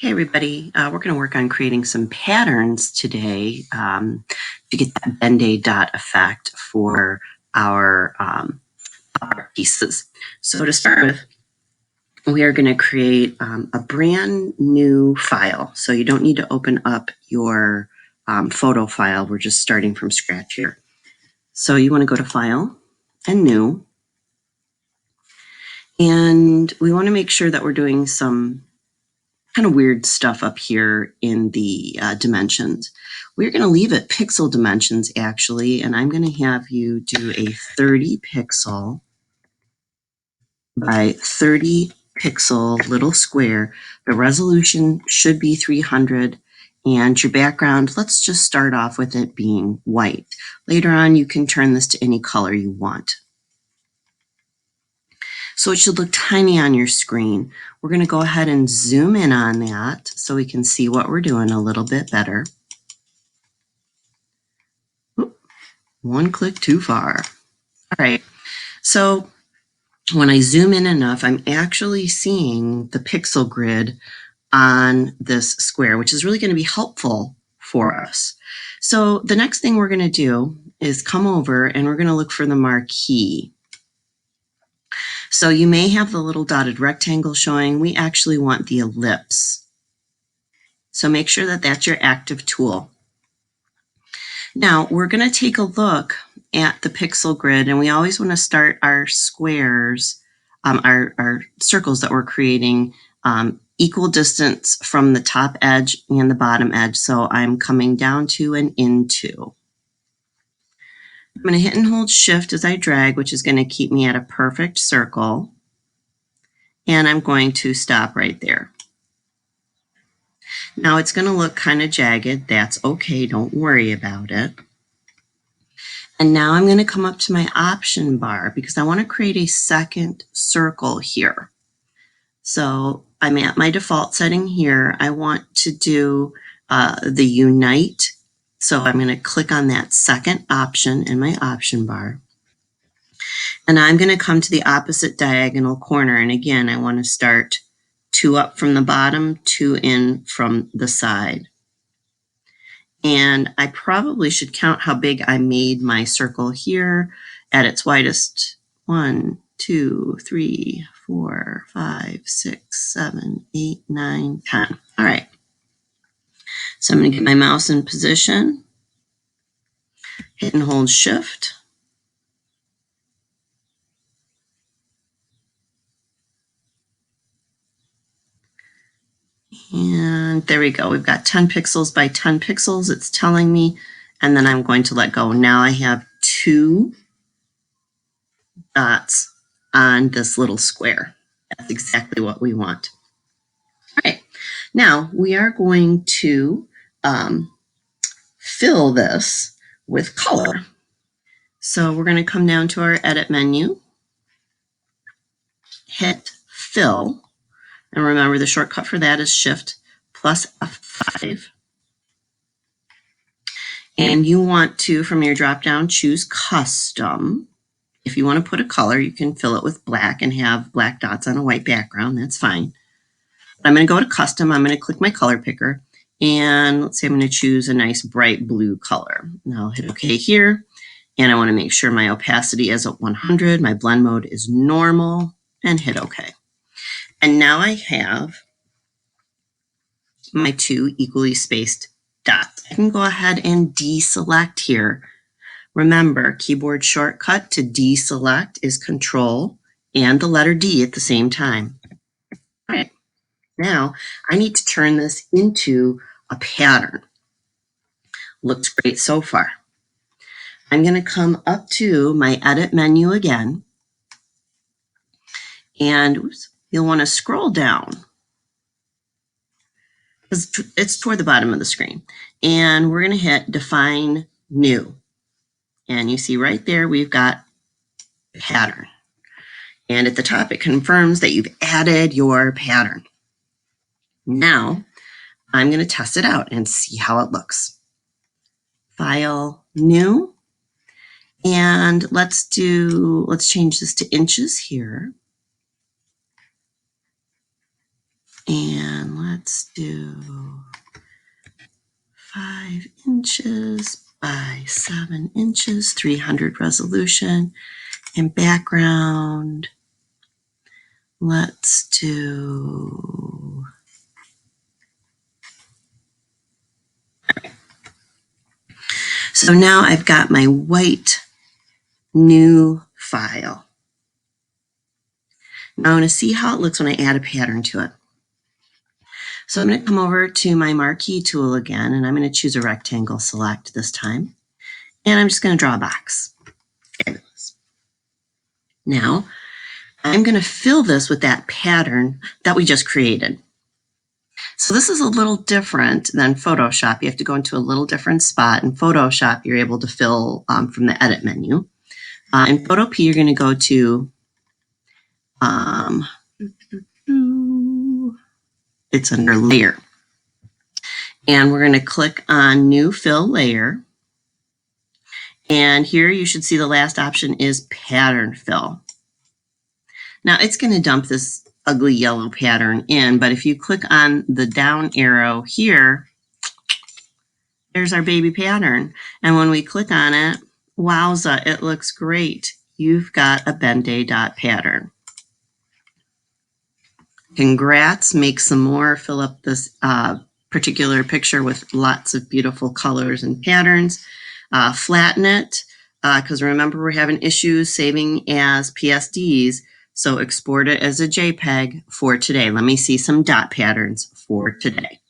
Hey everybody, we're going to work on creating some patterns today to get that BenDay dot effect for our pieces. So to start with, we are going to create a brand new file. So you don't need to open up your photo file. We're just starting from scratch here. So you want to go to File and New. And we want to make sure that we're doing some kind of weird stuff up here in the dimensions. We're going to leave it pixel dimensions actually, and I'm going to have you do a 30 pixel by 30 pixel little square. The resolution should be 300, and your background, let's just start off with it being white. Later on, you can turn this to any color you want. So it should look tiny on your screen. We're going to go ahead and zoom in on that so we can see what we're doing a little bit better. Oop, one click too far. All right. So when I zoom in enough, I'm actually seeing the pixel grid on this square, which is really going to be helpful for us. So the next thing we're going to do is come over and we're going to look for the marquee. So you may have the little dotted rectangle showing. We actually want the ellipse. So make sure that that's your active tool. Now we're going to take a look at the pixel grid, and we always want to start our squares, our circles that we're creating, equal distance from the top edge and the bottom edge. So I'm coming down to and into. I'm going to hit and hold Shift as I drag, which is going to keep me at a perfect circle. And I'm going to stop right there. Now it's going to look kind of jagged. That's okay. Don't worry about it. And now I'm going to come up to my option bar because I want to create a second circle here. So I'm at my default setting here. I want to do the Unite. So I'm going to click on that second option in my option bar. And I'm going to come to the opposite diagonal corner. And again, I want to start 2 up from the bottom, 2 in from the side. And I probably should count how big I made my circle here at its widest. 1, 2, 3, 4, 5, 6, 7, 8, 9, 10. All right. So I'm going to get my mouse in position, hit and hold Shift. And there we go. We've got 10 pixels by 10 pixels. It's telling me, and then I'm going to let go. Now I have 2 dots on this little square. That's exactly what we want. All right. Now we are going to fill this with color. So we're going to come down to our edit menu, hit fill, and remember the shortcut for that is Shift plus F5. And you want to, from your drop down, choose custom. If you want to put a color, you can fill it with black and have black dots on a white background. That's fine. I'm going to go to custom. I'm going to click my color picker. And let's say I'm going to choose a nice bright blue color. Now I'll hit OK here. And I want to make sure my opacity is at 100. My blend mode is normal. And hit OK. And now I have my 2 equally spaced dots. I can go ahead and deselect here. Remember, keyboard shortcut to deselect is Control and the letter D at the same time. All right. Now I need to turn this into a pattern. Looks great so far. I'm going to come up to my edit menu again. And you'll want to scroll down because it's toward the bottom of the screen. And we're going to hit Define New. And you see right there, we've got pattern. And at the top, it confirms that you've added your pattern. Now, I'm going to test it out and see how it looks. File, New. And let's change this to inches here. And let's do 5 inches by 7 inches, 300 resolution. And background, let's do, so now I've got my white new file. Now I want to see how it looks when I add a pattern to it. So I'm going to come over to my marquee tool again, and I'm going to choose a rectangle select this time. And I'm just going to draw a box. Fabulous. Now, I'm going to fill this with that pattern that we just created. So this is a little different than Photoshop. You have to go into a little different spot. In Photoshop, you're able to fill from the edit menu. In Photopea, you're going to go to, it's under layer. And we're going to click on new fill layer. And here you should see the last option is pattern fill. Now it's going to dump this ugly yellow pattern in, but if you click on the down arrow here, there's our baby pattern. And when we click on it, wowza, it looks great. You've got a BenDay dot pattern. Congrats, make some more, fill up this particular picture with lots of beautiful colors and patterns. Flatten it, because remember we're having issues saving as PSDs, so export it as a JPEG for today. Let me see some dot patterns for today.